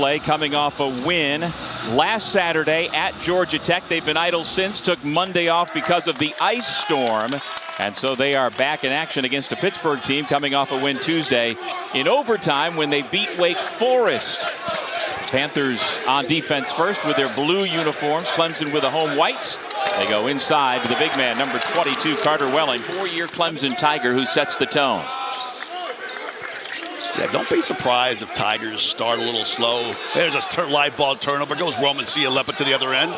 play, coming off a win last Saturday at Georgia Tech. They've been idle since, took Monday off because of the ice storm. And so they are back in action against a Pittsburgh team coming off a win Tuesday in overtime when they beat Wake Forest. Panthers on defense first with their blue uniforms. Clemson with the home whites. They go inside to the big man, number 22, Carter Welling, 4-year Clemson Tiger who sets the tone. Yeah, don't be surprised if Tigers start a little slow. There's a live ball turnover. Goes Roman Siulepa to the other end.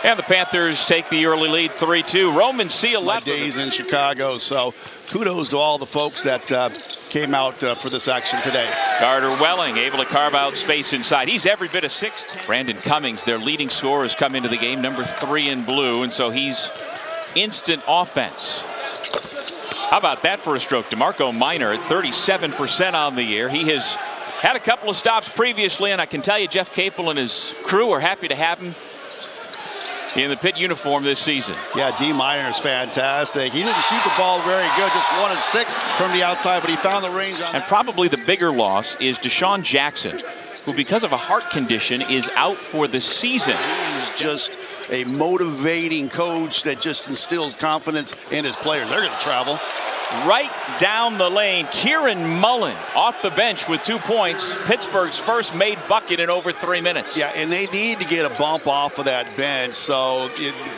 And the Panthers take the early lead 3-2. Roman Siulepa. My days in Chicago, so kudos to all the folks that came out for this action today. Carter Welling able to carve out space inside. He's every bit of 6'10". Brandon Cummings, their leading scorer, has come into the game, number 3 in blue, and so he's instant offense. How about that for a stroke? Damarco Minor at 37% on the year. He has had a couple of stops previously, and I can tell you Jeff Capel and his crew are happy to have him in the Pitt uniform this season. Yeah, D. Minor is fantastic. He didn't shoot the ball very good, just 1 of 6 from the outside, but he found the range on And probably the bigger loss is Deshaun Jackson, who because of a heart condition is out for the season. He's just a motivating coach that just instills confidence in his players. They're going to travel. Right down the lane, Kieran Mullen off the bench with 2 points. Pittsburgh's first made bucket in over 3 minutes. Yeah, and they need to get a bump off of that bench, so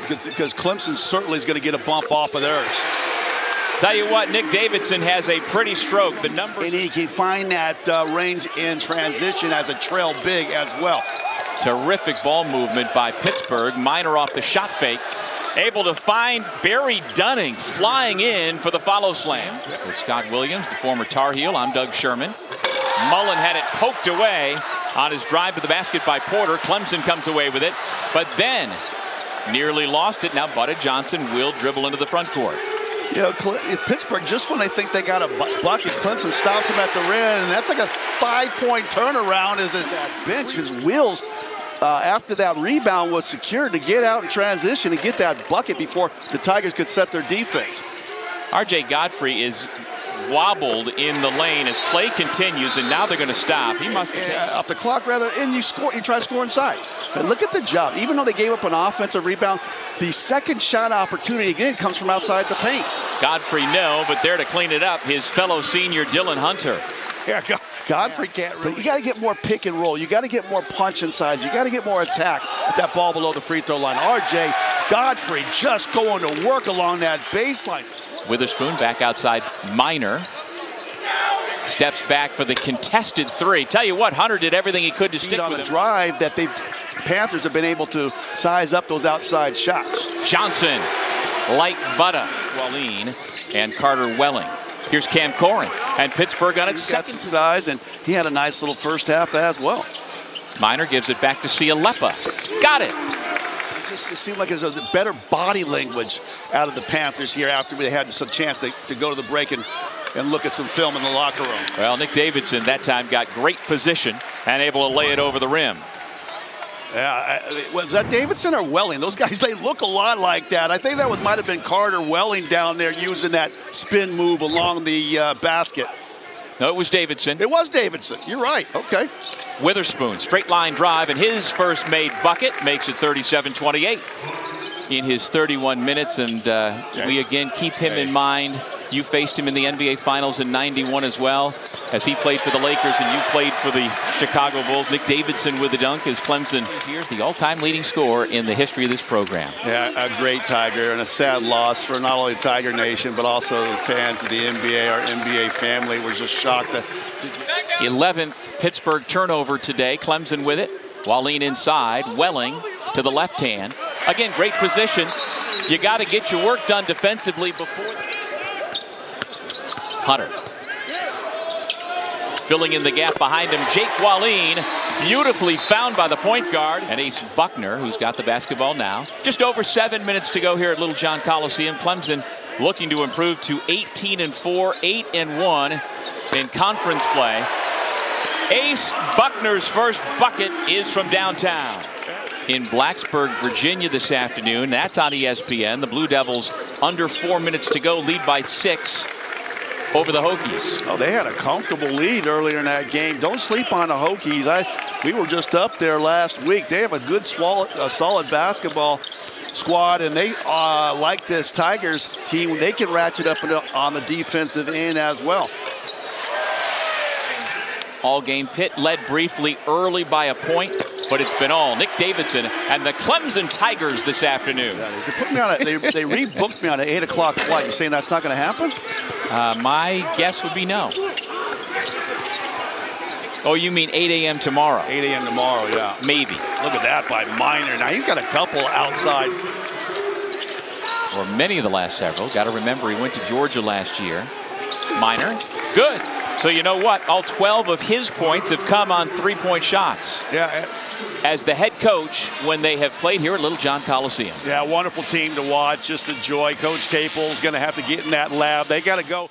because Clemson certainly is going to get a bump off of theirs. Tell you what, Nick Davidson has a pretty stroke. The numbers. And he can find that range in transition as a trail big as well. Terrific ball movement by Pittsburgh. Minor off the shot fake. Able to find Barry Dunning flying in for the follow slam. With Scott Williams, the former Tar Heel, I'm Doug Sherman. Mullen had it poked away on his drive to the basket by Porter. Clemson comes away with it, but then nearly lost it. Now Butta Johnson will dribble into the front court. You know, Pittsburgh, just when they think they got a bucket, Clemson stops him at the rim, and that's like a 5-point turnaround as his bench, his wheels, after that rebound was secured to get out in transition and get that bucket before the Tigers could set their defense. RJ Godfrey is wobbled in the lane as play continues, and now they're going to stop. He must have taken off the clock, rather, and you try to score inside. And look at the job. Even though they gave up an offensive rebound, the second shot opportunity again comes from outside the paint. Godfrey, no, but there to clean it up, his fellow senior Dylan Hunter. Yeah, Godfrey can't really. You got to get more pick and roll. You got to get more punch inside. You got to get more attack with that ball below the free throw line. RJ Godfrey just going to work along that baseline. Witherspoon back outside Minor. Steps back for the contested 3. Tell you what, Hunter did everything he could to stick on with the him. Drive that the Panthers have been able to size up those outside shots. Johnson, like Butta, Walleen, and Carter Welling. Here's Cam Coring, and Pittsburgh on its second size, and he had a nice little first half as well. Minor gives it back to Siulepa. Got it. It seemed like there's a better body language out of the Panthers here after we had some chance to go to the break and look at some film in the locker room. Well, Nick Davidson that time got great position and able to lay it over the rim. Yeah, was that Davidson or Welling? Those guys, they look a lot like that. I think that might have been Carter Welling down there using that spin move along the basket. No, it was Davidson. It was Davidson. You're right. Okay. Witherspoon, straight line drive, and his first made bucket makes it 37-28 in his 31 minutes. And we again keep him in mind. You faced him in the NBA Finals in '91 as well, as he played for the Lakers and you played for the Chicago Bulls. Nick Davidson with the dunk as Clemson. Here's the all-time leading scorer in the history of this program. Yeah, a great Tiger and a sad loss for not only Tiger Nation, but also the fans of the NBA. Our NBA family was just shocked. 11th Pittsburgh turnover today. Clemson with it. Walleen inside. Welling to the left hand. Again, great position. You got to get your work done defensively before. Hunter. Filling in the gap behind him, Jake Walleen, beautifully found by the point guard. And Ace Buckner, who's got the basketball now. Just over 7 minutes to go here at Little John Coliseum. Clemson looking to improve to 18-4, 8-1 in conference play. Ace Buckner's first bucket is from downtown. In Blacksburg, Virginia this afternoon. That's on ESPN. The Blue Devils under 4 minutes to go, lead by 6. over the Hokies. Oh, they had a comfortable lead earlier in that game. Don't sleep on the Hokies. We were just up there last week. They have a good, solid basketball squad, and they like this Tigers team. They can ratchet up on the defensive end as well. All game, Pitt led briefly early by a point, but it's been all Nick Davidson and the Clemson Tigers this afternoon. Yeah, they put me on they rebooked me on an 8 o'clock flight. You're saying that's not going to happen? My guess would be no. Oh, you mean 8 a.m. tomorrow? 8 a.m. tomorrow, yeah. Maybe. Look at that by Minor. Now he's got a couple outside. Or many of the last several. Got to remember he went to Georgia last year. Minor, good. So you know what? All 12 of his points have come on three-point shots. Yeah. As the head coach when they have played here at Little John Coliseum. Yeah, wonderful team to watch. Just enjoy. Coach Capel's going to have to get in that lab. They got to go.